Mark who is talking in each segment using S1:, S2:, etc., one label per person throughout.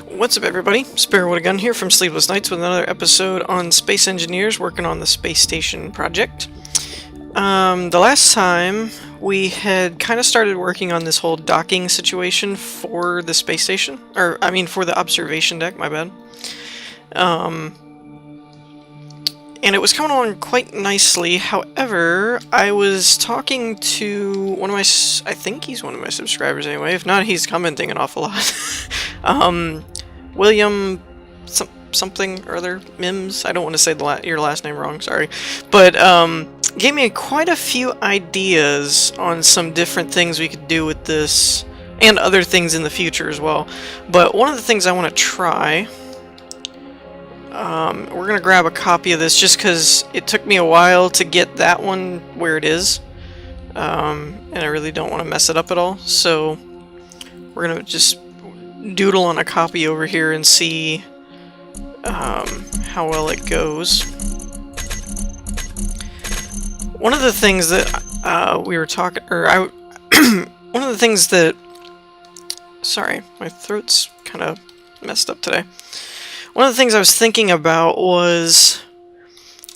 S1: What's up, everybody? Sparrow with a Gun here from Sleepless Nights with another episode on space engineers working on the space station project. The last time we had kind of started working on this whole docking situation for the space station, or I mean for the observation deck, my bad. And it was coming along quite nicely. However, I was talking to one of my, I think he's one of my subscribers anyway. If not, he's commenting an awful lot. William something or other, Mims. I don't want to say your last name wrong, sorry. But gave me quite a few ideas on some different things we could do with this, and other things in the future as well. But one of the things I want to try, we're going to grab a copy of this just because it took me a while to get that one where it is. And I really don't want to mess it up at all. So we're going to just doodle on a copy over here and see how well it goes. One of the things that we were talking, one of the things that, sorry, my throat's kind of messed up today. One of the things I was thinking about was,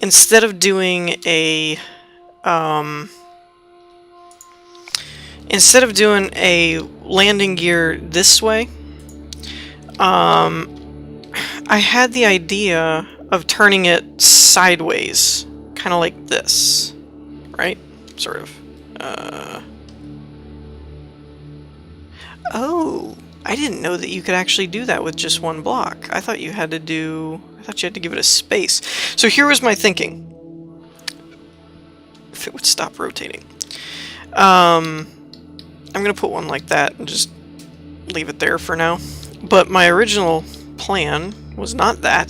S1: instead of doing a landing gear this way, I had the idea of turning it sideways, kind of like this, right? Sort of. Oh, I didn't know that you could actually do that with just one block. I thought you had to give it a space. So here was my thinking. If it would stop rotating. I'm gonna put one like that and just leave it there for now. But my original plan was not that.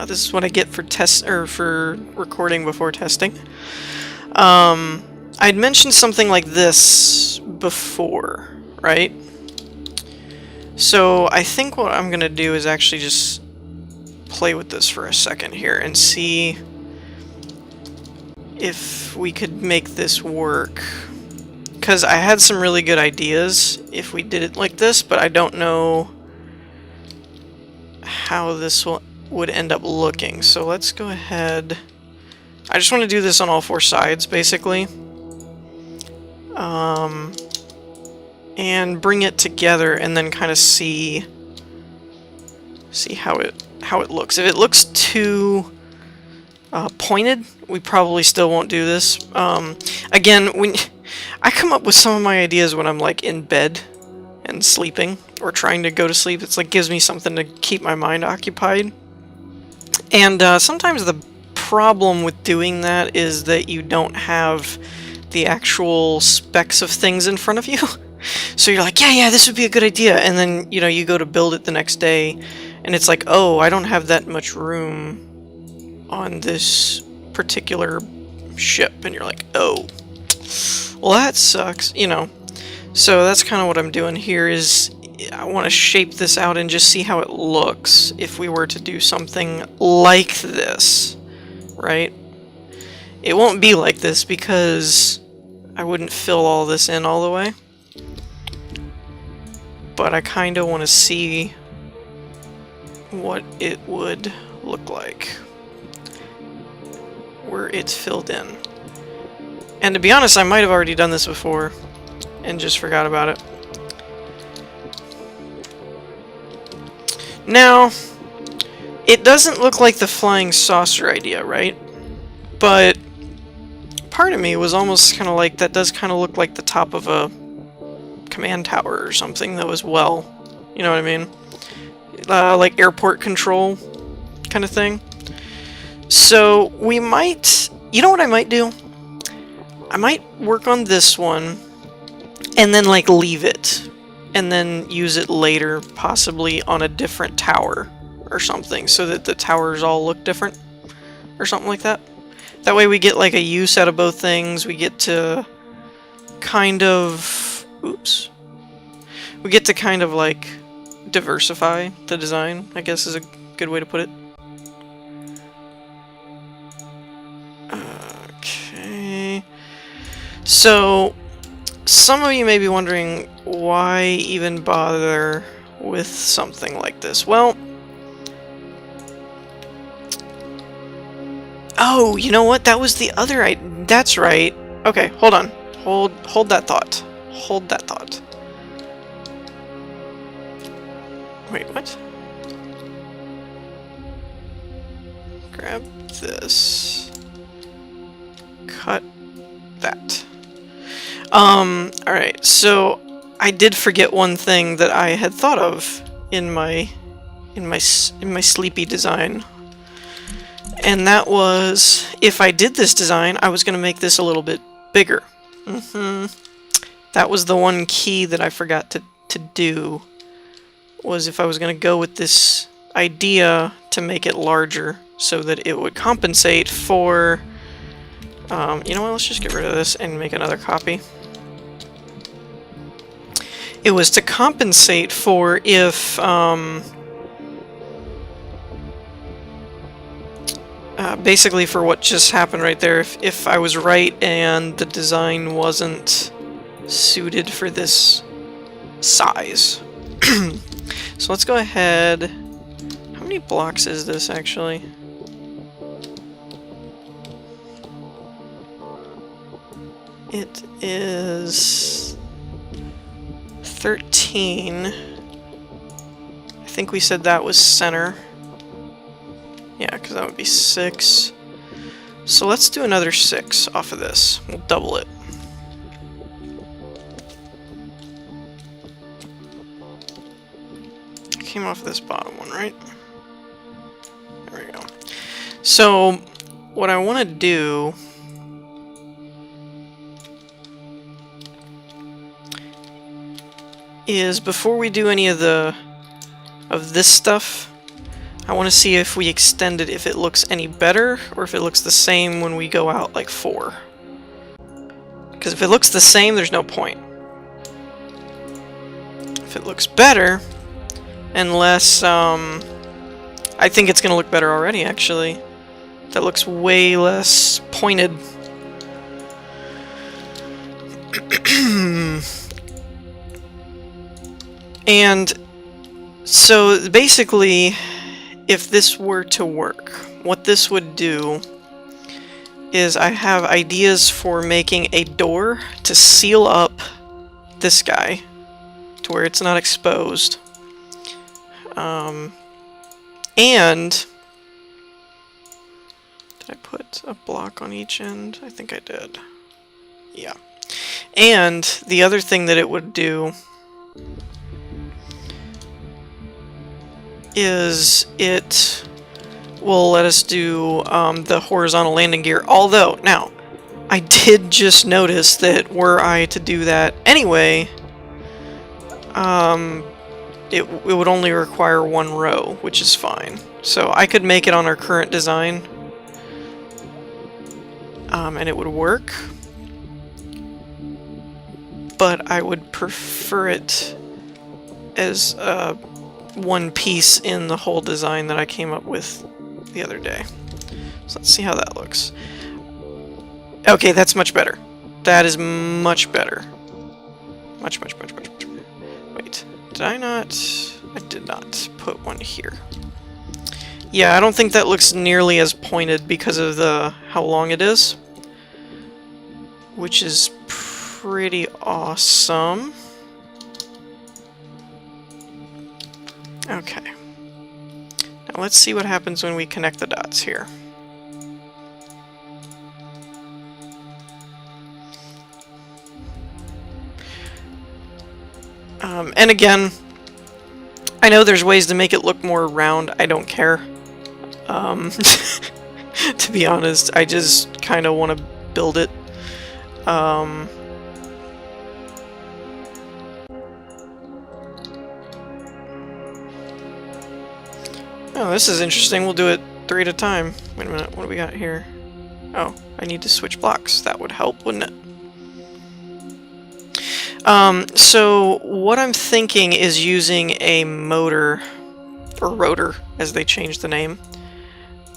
S1: This is what I get for recording before testing. I'd mentioned something like this before, right? So I think what I'm gonna do is actually just play with this for a second here and see if we could make this work. Because I had some really good ideas if we did it like this, but I don't know how this would end up looking. So let's go ahead. I just want to do this on all four sides, basically. And bring it together and then kind of see how it looks. If it looks too pointed, we probably still won't do this. Again, I come up with some of my ideas when I'm like in bed and sleeping or trying to go to sleep. It's like gives me something to keep my mind occupied. And sometimes the problem with doing that is that you don't have the actual specs of things in front of you. So you're like, yeah, this would be a good idea. And then, you go to build it the next day and it's like, oh, I don't have that much room on this particular ship. And you're like, oh, well, that sucks, So that's kind of what I'm doing here is I want to shape this out and just see how it looks if we were to do something like this, right? It won't be like this because I wouldn't fill all this in all the way. But I kind of want to see what it would look like where it's filled in. And to be honest, I might have already done this before and just forgot about it. Now, it doesn't look like the flying saucer idea, right? But part of me was almost kind of like, that does kind of look like the top of a command tower or something that was you know what I mean? Like airport control kind of thing. So we might, you know what I might do? I might work on this one and then like leave it and then use it later possibly on a different tower or something so that the towers all look different or something like that. That way we get like a use out of both things. We get to kind of, we get to kind of like diversify the design, I guess is a good way to put it. Okay. So some of you may be wondering why even bother with something like this? Well, oh, you know what? That was the other that's right. Okay, hold on. Hold that thought. Hold that thought. Wait, what? Grab this. Cut that. Alright, so I did forget one thing that I had thought of in my sleepy design. And that was, if I did this design, I was going to make this a little bit bigger. That was the one key that I forgot to do, was if I was going to go with this idea to make it larger so that it would compensate for, you know what, let's just get rid of this and make another copy. It was to compensate for if, basically for what just happened right there, if I was right and the design wasn't suited for this size. So let's go ahead. How many blocks is this actually? It is 13. I think we said that was center. Yeah, because that would be 6. So let's do another 6 off of this. We'll double it. Came off this bottom one, right? There we go. So what I want to do is, before we do any of this stuff, I want to see if we extend it, if it looks any better, or if it looks the same when we go out like 4. Because if it looks the same, there's no point. If it looks better, unless, I think it's going to look better already, actually. That looks way less pointed. And so basically, if this were to work, what this would do is I have ideas for making a door to seal up this guy to where it's not exposed. And did I put a block on each end? I think I did. Yeah. And the other thing that it would do is it will let us do the horizontal landing gear. Although, now, I did just notice that were I to do that anyway, it would only require 1 row, which is fine. So I could make it on our current design, and it would work. But I would prefer it as one piece in the whole design that I came up with the other day. So let's see how that looks. Okay, that's much better. That is much better. Much better. Wait, did I not? I did not put one here. Yeah, I don't think that looks nearly as pointed because of how long it is, which is pretty awesome. Okay. Now let's see what happens when we connect the dots here. And again, I know there's ways to make it look more round. I don't care. To be honest, I just kind of want to build it. Oh, this is interesting. We'll do it 3 at a time. Wait a minute, what do we got here? Oh, I need to switch blocks. That would help, wouldn't it? So what I'm thinking is using a motor, or rotor, as they changed the name,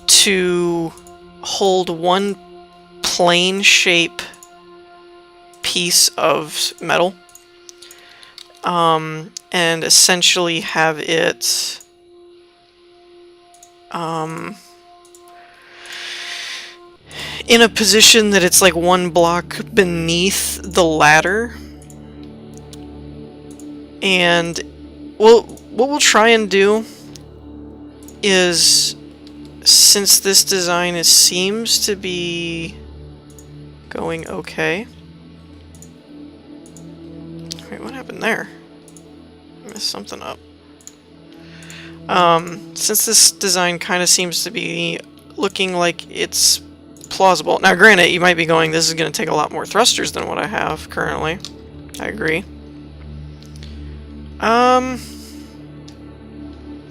S1: to hold one plane shape piece of metal, and essentially have it in a position that it's like one block beneath the ladder. And what we'll try and do is, since this design seems to be going okay. Wait, what happened there? I messed something up. Since this design kind of seems to be looking like it's plausible. Now, granted, you might be going, this is going to take a lot more thrusters than what I have currently. I agree.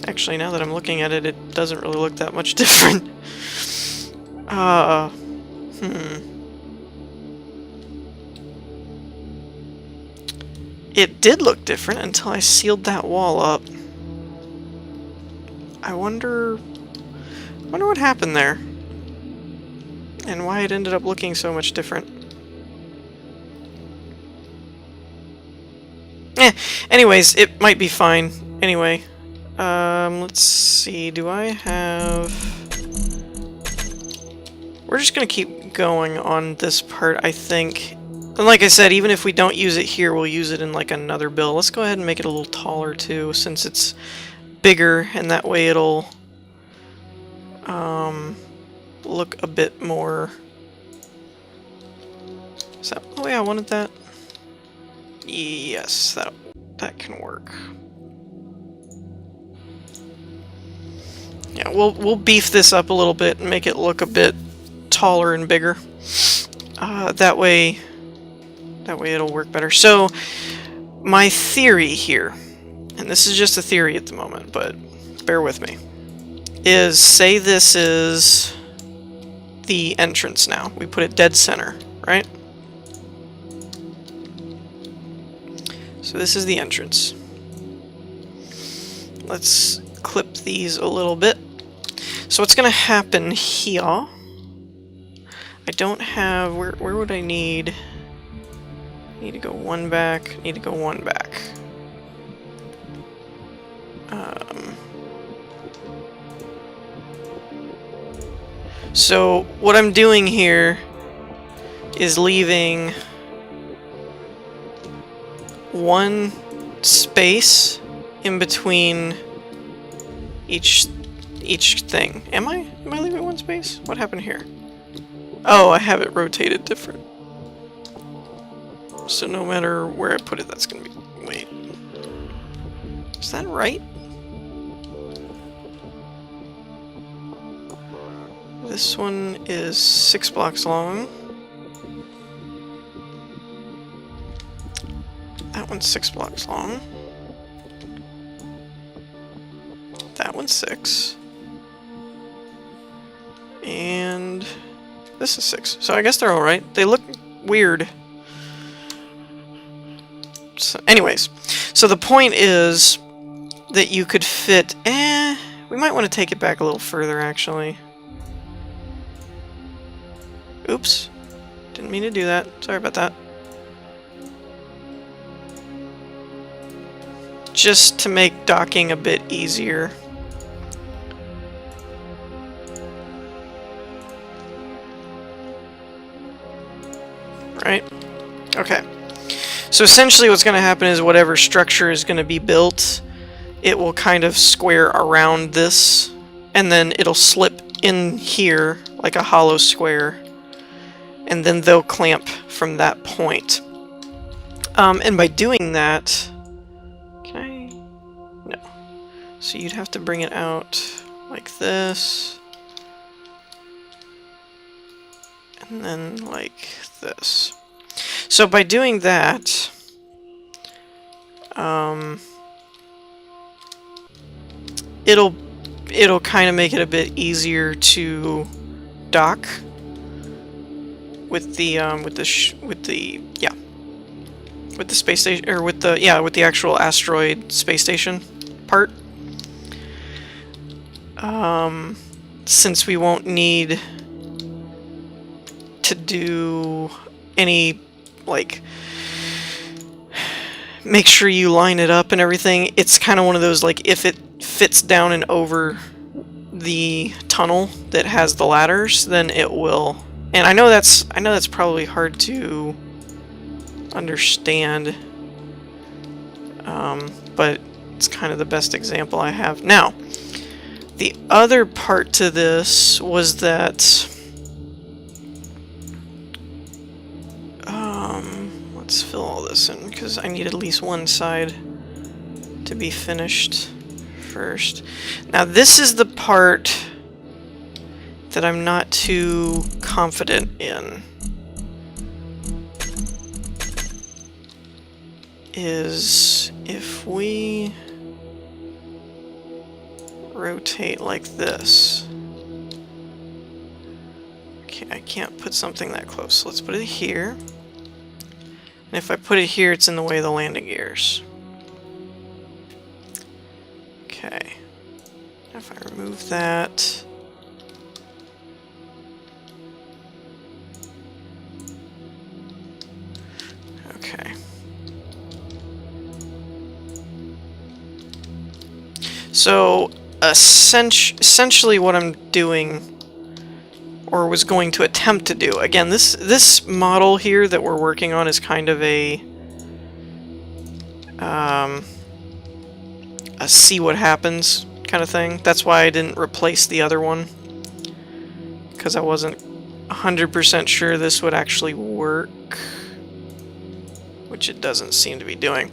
S1: Actually, now that I'm looking at it, it doesn't really look that much different. It did look different until I sealed that wall up. I wonder what happened there. And why it ended up looking so much different. Anyways, it might be fine. Anyway, let's see, do I have... We're just gonna keep going on this part, I think. And like I said, even if we don't use it here, we'll use it in like another build. Let's go ahead and make it a little taller too, since it's bigger, and that way it'll look a bit more... Is that the way I wanted that? Yes, that can work. Yeah, we'll beef this up a little bit and make it look a bit taller and bigger. That way it'll work better. So, my theory here, and this is just a theory at the moment, but bear with me, is say this is the entrance now. We put it dead center, right? So this is the entrance. Let's clip these a little bit. So what's gonna happen here, I don't have, where would I need? Need to go one back, need to go one back. So what I'm doing here is leaving one space in between each thing. Am I leaving one space? What happened here? Oh, I have it rotated different. So no matter where I put it, that's gonna be... Wait. Is that right? This one is 6 blocks long. That one's 6 blocks long. That one's 6. And this is 6. So I guess they're alright. They look weird. So anyways, so the point is that you could fit... we might want to take it back a little further, actually. Oops. Didn't mean to do that. Sorry about that. Just to make docking a bit easier. Right? Okay. So essentially what's going to happen is whatever structure is going to be built, it will kind of square around this, and then it'll slip in here like a hollow square, and then they'll clamp from that point. And by doing that... Can I? No. So you'd have to bring it out like this, and then like this. So by doing that, it'll kind of make it a bit easier to dock with the space station, or with the actual asteroid space station part. Since we won't need to do any like make sure you line it up and everything. It's kind of one of those, like, if it fits down and over the tunnel that has the ladders, then it will. And I know that's probably hard to understand, but it's kind of the best example I have. Now, the other part to this was that let's fill all this in because I need at least one side to be finished first. Now this is the part that I'm not too confident in. Is if we rotate like this. Okay, I can't put something that close, so let's put it here. And if I put it here, it's in the way of the landing gears. Okay. If I remove that. Okay. So, essentially what I'm doing, or was going to attempt to do, again, this model here that we're working on is kind of a see what happens kind of thing. That's why I didn't replace the other one, because I wasn't 100% sure this would actually work, which it doesn't seem to be doing.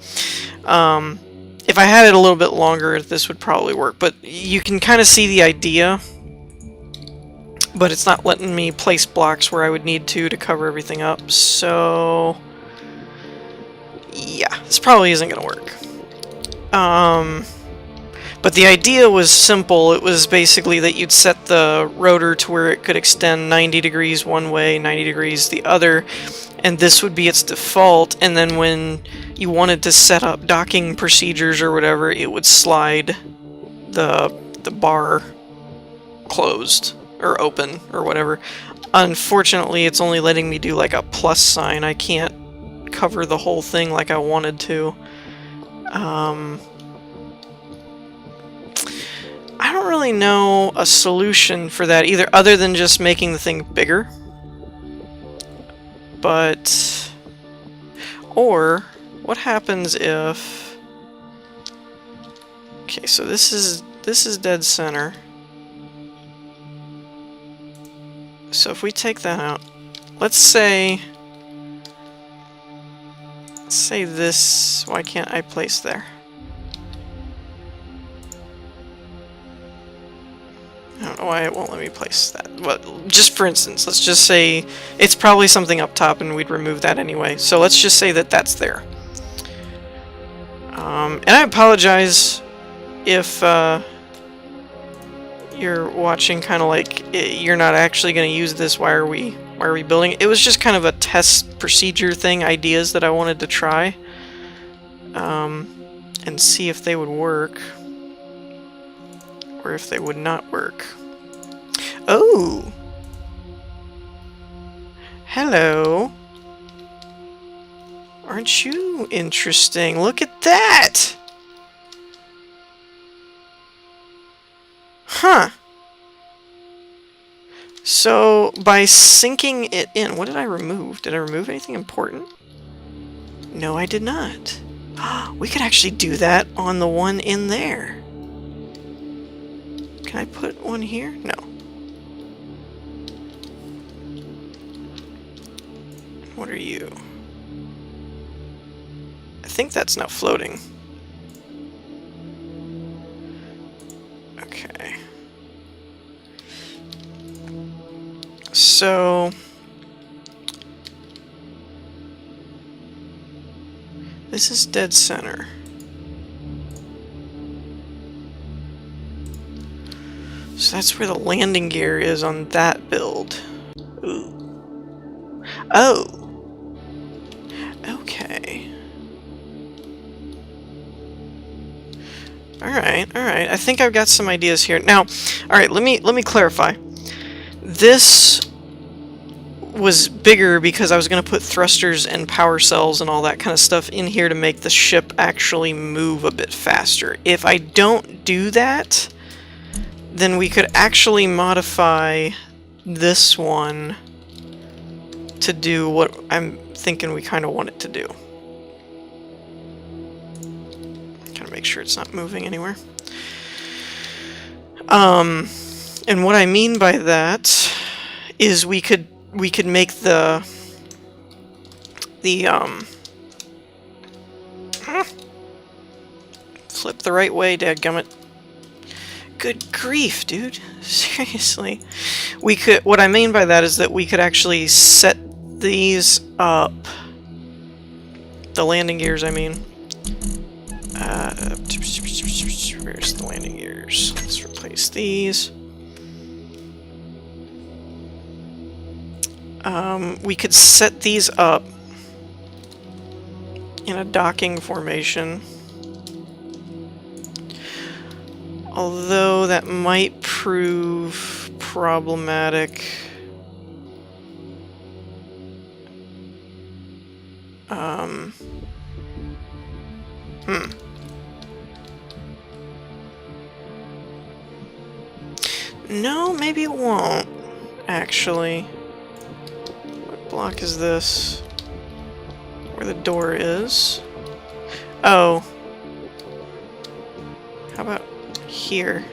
S1: If I had it a little bit longer, this would probably work, but you can kind of see the idea, but it's not letting me place blocks where I would need to cover everything up, so yeah, this probably isn't going to work. But the idea was simple. It was basically that you'd set the rotor to where it could extend 90 degrees one way, 90 degrees the other, and this would be its default, and then when you wanted to set up docking procedures or whatever, it would slide the bar closed or open or whatever. Unfortunately, it's only letting me do like a plus sign. I can't cover the whole thing like I wanted to. I don't really know a solution for that either, other than just making the thing bigger. But, or what happens if, okay, so this is dead center. So if we take that out, let's say this, why can't I place there? I don't know why it won't let me place that. But just for instance, let's just say it's probably something up top and we'd remove that anyway. So let's just say that that's there. And I apologize if you're watching kind of like you're not actually going to use this. Why are we building it? It was just kind of a test procedure thing, ideas that I wanted to try and see if they would work. Or if they would not work. Oh! Hello! Aren't you interesting? Look at that! Huh. So, by sinking it in... What did I remove? Did I remove anything important? No, I did not. We could actually do that on the one in there. Can I put one here? No. What are you? I think that's not floating. Okay. So... this is dead center. So that's where the landing gear is on that build. Ooh. Oh. Okay. Alright, alright. I think I've got some ideas here. Now, alright, let me clarify. This was bigger because I was going to put thrusters and power cells and all that kind of stuff in here to make the ship actually move a bit faster. If I don't do that, then we could actually modify this one to do what I'm thinking we kind of want it to do. Kind of make sure it's not moving anywhere. And what I mean by that is we could make the flip the right way, dadgummit. Good grief, dude. Seriously. What I mean by that is that we could actually set these up. The landing gears, I mean. Where's the landing gears? Let's replace these. We could set these up in a docking formation. Although that might prove problematic. No, maybe it won't, actually. What block is this? Where the door is? Oh. How about here?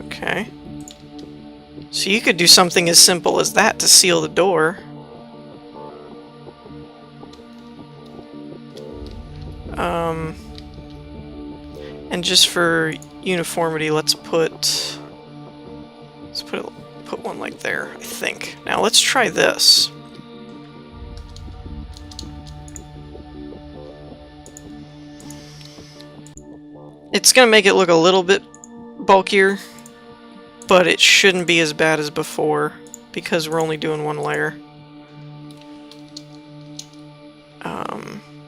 S1: Okay. So you could do something as simple as that to seal the door. And just for uniformity, let's put one like there, I think. Now let's try this. It's gonna make it look a little bit bulkier, but it shouldn't be as bad as before because we're only doing one layer.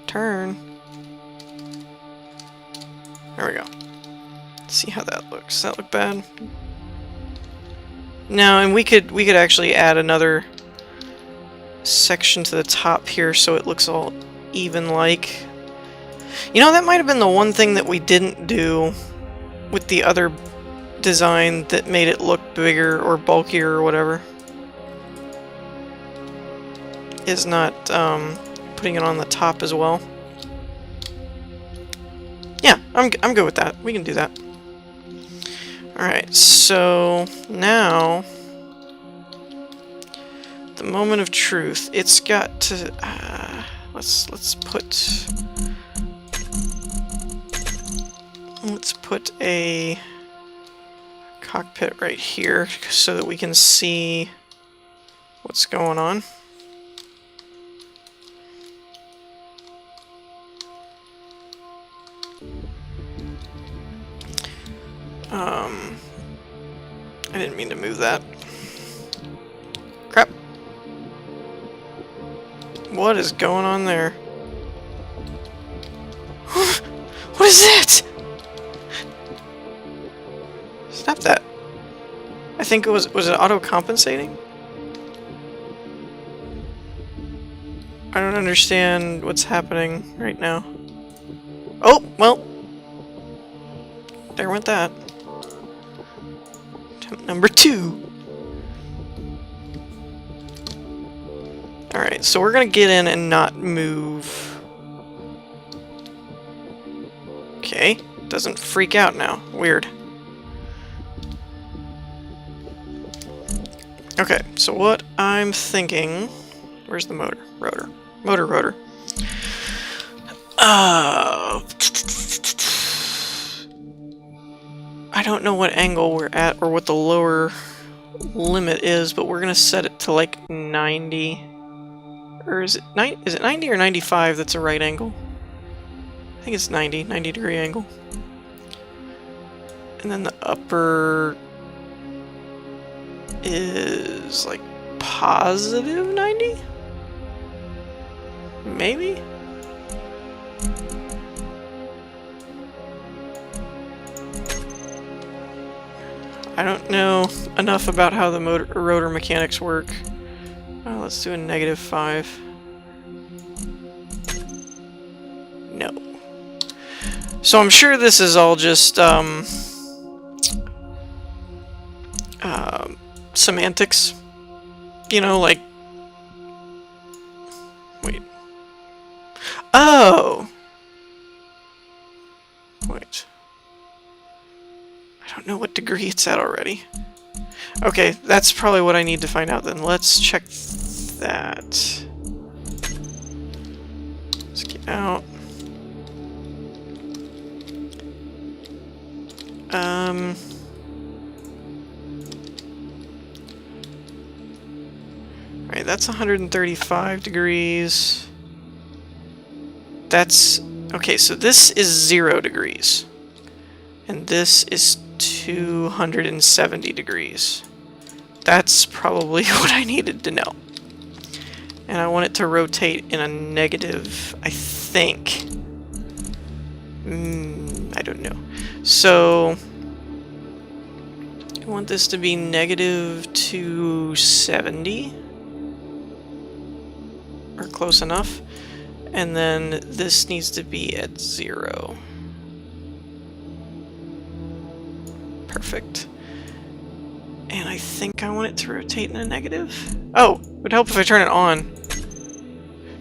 S1: Turn. There we go. Let's see how that looks. Does that look bad? No, and we could actually add another section to the top here so it looks all even like. You know, that might have been the one thing that we didn't do with the other design that made it look bigger or bulkier or whatever. Is not putting it on the top as well. Yeah, I'm good with that. We can do that. Alright, so now the moment of truth. It's got to let's put a cockpit right here so that we can see what's going on. I didn't mean to move that. Crap. What is going on there? What is that? Stop that. I think it was it auto-compensating? I don't understand what's happening right now. Oh, well. There went that. Attempt number 2. Alright, so we're gonna get in and not move. Okay, doesn't freak out now. Weird. Okay, so what I'm thinking... Where's the motor? Rotor. Rotor. I don't know what angle we're at or what the lower limit is, but we're gonna set it to like 90. Or is it 90 or 95 that's a right angle? I think it's 90 degree angle. And then the upper is like positive 90? Maybe? I don't know enough about how the rotor mechanics work. Let's do a -5. No. So I'm sure this is all just semantics. You know, like... Wait. Oh! Wait. I don't know what degree it's at already. Okay, that's probably what I need to find out then. Let's check that. Let's get out. Right, that's 135 degrees. That's... Okay, so this is 0 degrees. And this is 270 degrees. That's probably what I needed to know. And I want it to rotate in a negative, I think. I don't know. So, I want this to be -270. Or close enough. And then this needs to be at 0. Perfect. And I think I want it to rotate in a negative. Oh, it would help if I turn it on.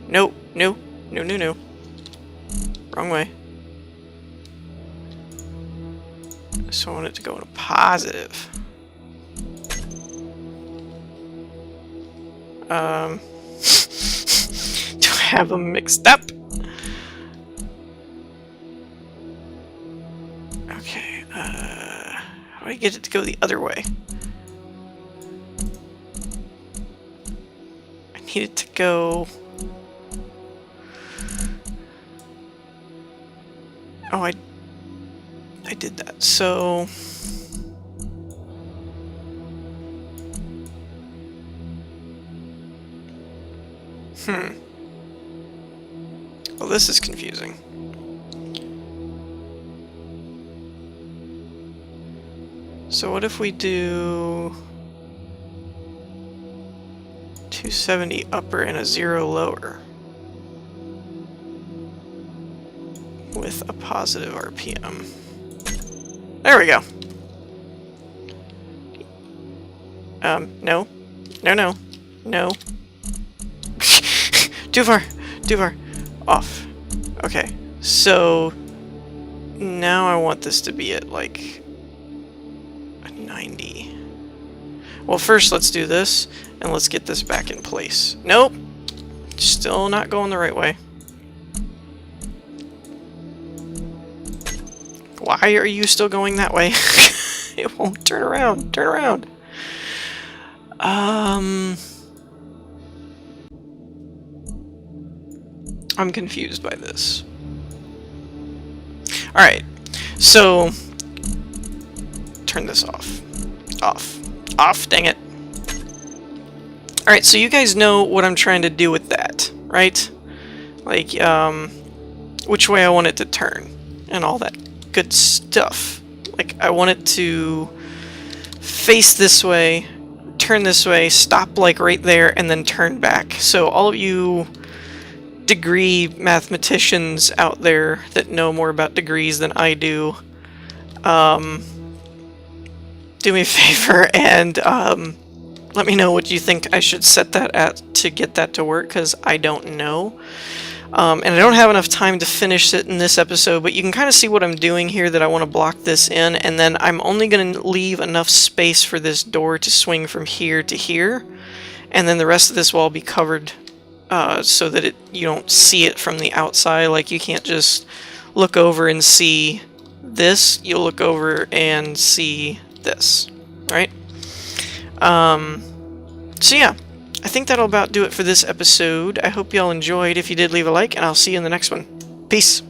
S1: No, no, no, no, no. Wrong way. So I want it to go in a positive. Do I have them mixed up? Okay, how do I get it to go the other way? I need it to go... Oh, I did that, so... Well, this is confusing. So what if we do 270 upper and a 0 lower with a positive RPM? There we go. No. No, no. No. Too far. Too far. Off. Okay. So now I want this to be at like a 90. Well, first let's do this and let's get this back in place. Nope. Still not going the right way. Why are you still going that way? It won't turn around. Turn around. I'm confused by this. Alright, so turn this off. Off. Off, dang it. Alright, so you guys know what I'm trying to do with that, right? Like, which way I want it to turn and all that good stuff. Like, I want it to face this way, turn this way, stop like right there, and then turn back. So all of you degree mathematicians out there that know more about degrees than I do, do me a favor and let me know what you think I should set that at to get that to work, because I don't know. And I don't have enough time to finish it in this episode, but you can kind of see what I'm doing here, that I want to block this in, and then I'm only going to leave enough space for this door to swing from here to here, and then the rest of this will all be covered so that you don't see it from the outside. Like, you can't just look over and see this, you'll look over and see this, right? So yeah, I think that'll about do it for this episode. I hope y'all enjoyed. If you did, leave a like, and I'll see you in the next one. Peace!